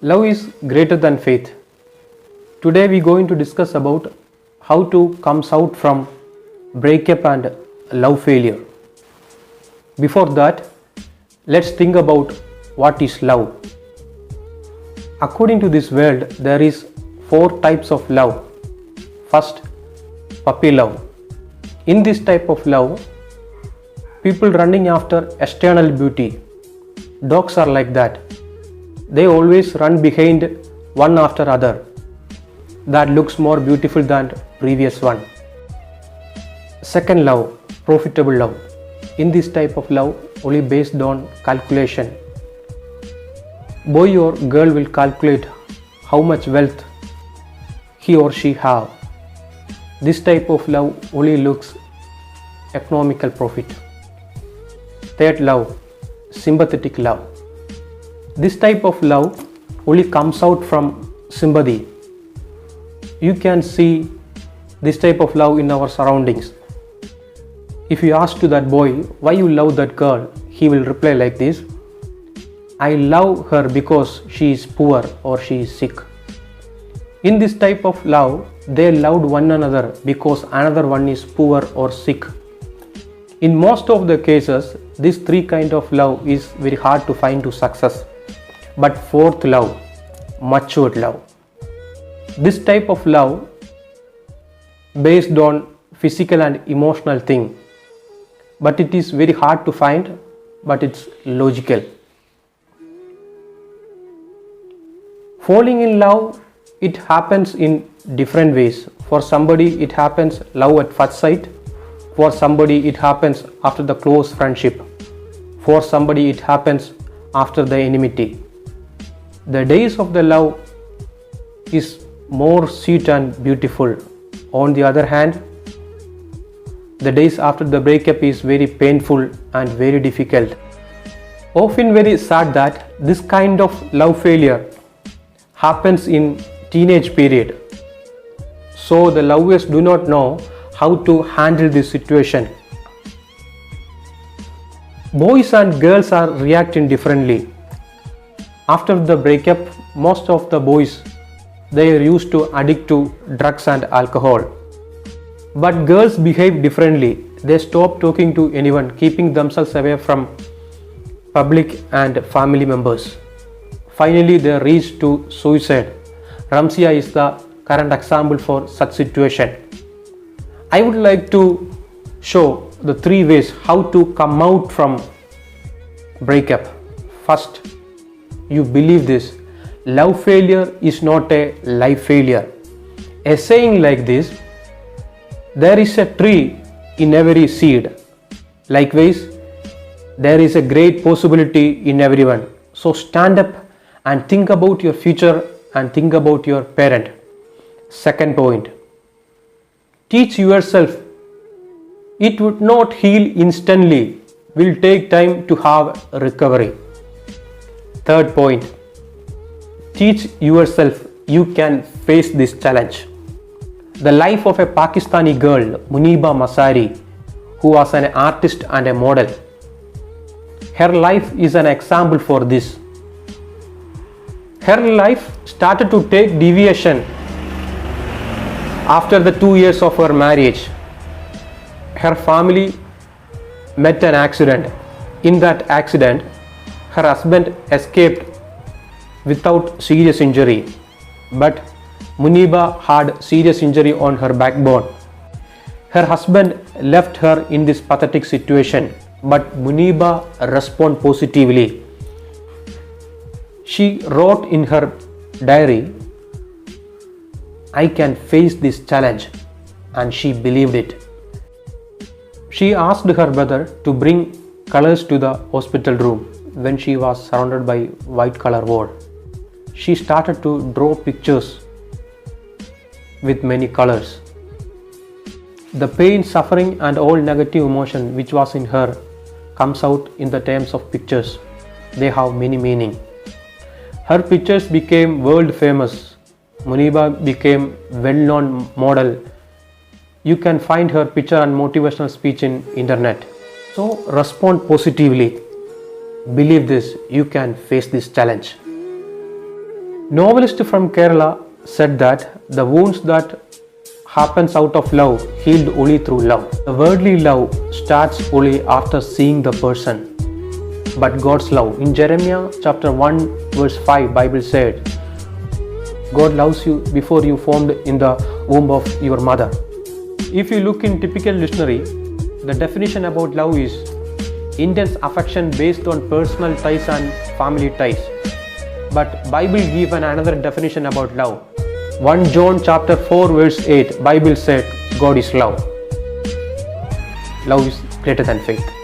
Love is greater than faith. Today we are going to discuss about how to comes out from breakup and love failure. Before that, let's think about what is love. According to this world, there is 4 types of love. First, puppy love. In this type of love, people running after external beauty. Dogs are like that. They always run behind one after other. That looks more beautiful than previous one. Second love, profitable love. In this type of love, only based on calculation. Boy or girl will calculate how much wealth he or she have. This type of love only looks economical profit. Third love, sympathetic love. This type of love only comes out from sympathy. You can see this type of love in our surroundings. If you ask to that boy, why you love that girl, he will reply like this: I love her because she is poor or she is sick. In this type of love, they loved one another because another one is poor or sick. In most of the cases, these 3 kind of love is very hard to find to success. But fourth love, matured love. This type of love based on physical and emotional thing. But it is very hard to find, but it's logical. Falling in love, it happens in different ways. For somebody it happens love at first sight. For somebody it happens after the close friendship. For somebody it happens after the enmity. The days of the love is more sweet and beautiful. On the other hand, the days after the breakup is very painful and very difficult. Often very sad that this kind of love failure happens in teenage period. So the lovers do not know how to handle this situation. Boys and girls are reacting differently. After the breakup, most of the boys, they are used to addict to drugs and alcohol. But girls behave differently. They stop talking to anyone, keeping themselves away from public and family members. Finally, they reach to suicide. Ramsia is the current example for such situation. I would like to show the 3 ways how to come out from breakup. First, you believe this: love failure is not a life failure. A saying like this: there is a tree in every seed. Likewise, there is a great possibility in everyone. So stand up and think about your future and think about your parent. Second point, teach yourself. It would not heal instantly, will take time to have recovery. Third point, teach yourself you can face this challenge. The life of a Pakistani girl, Muniba Masari, who was an artist and a model. Her life is an example for this. Her life started to take deviation after the 2 years of her marriage. Her family met an accident. In that accident, her husband escaped without serious injury. But Muniba had serious injury on her backbone. Her husband left her in this pathetic situation, but Muniba responded positively. She wrote in her diary, I can face this challenge, and she believed it. She asked her brother to bring colors to the hospital room when she was surrounded by white color wall. She started to draw pictures with many colors. The pain, suffering and all negative emotion which was in her comes out in the terms of pictures. They have many meaning. Her pictures became world famous. Muniba became well-known model. You can find her picture and motivational speech in internet. So respond positively. Believe this, you can face this challenge. Novelist from Kerala said that the wounds that happens out of love healed only through love. The worldly love starts only after seeing the person. But God's love. In Jeremiah chapter 1 verse 5, Bible said, God loves you before you formed in the womb of your mother. If you look in typical dictionary, the definition about love is intense affection based on personal ties and family ties. But Bible give another definition about love. 1 John chapter 4 verse 8, Bible said God is love. Love is greater than faith.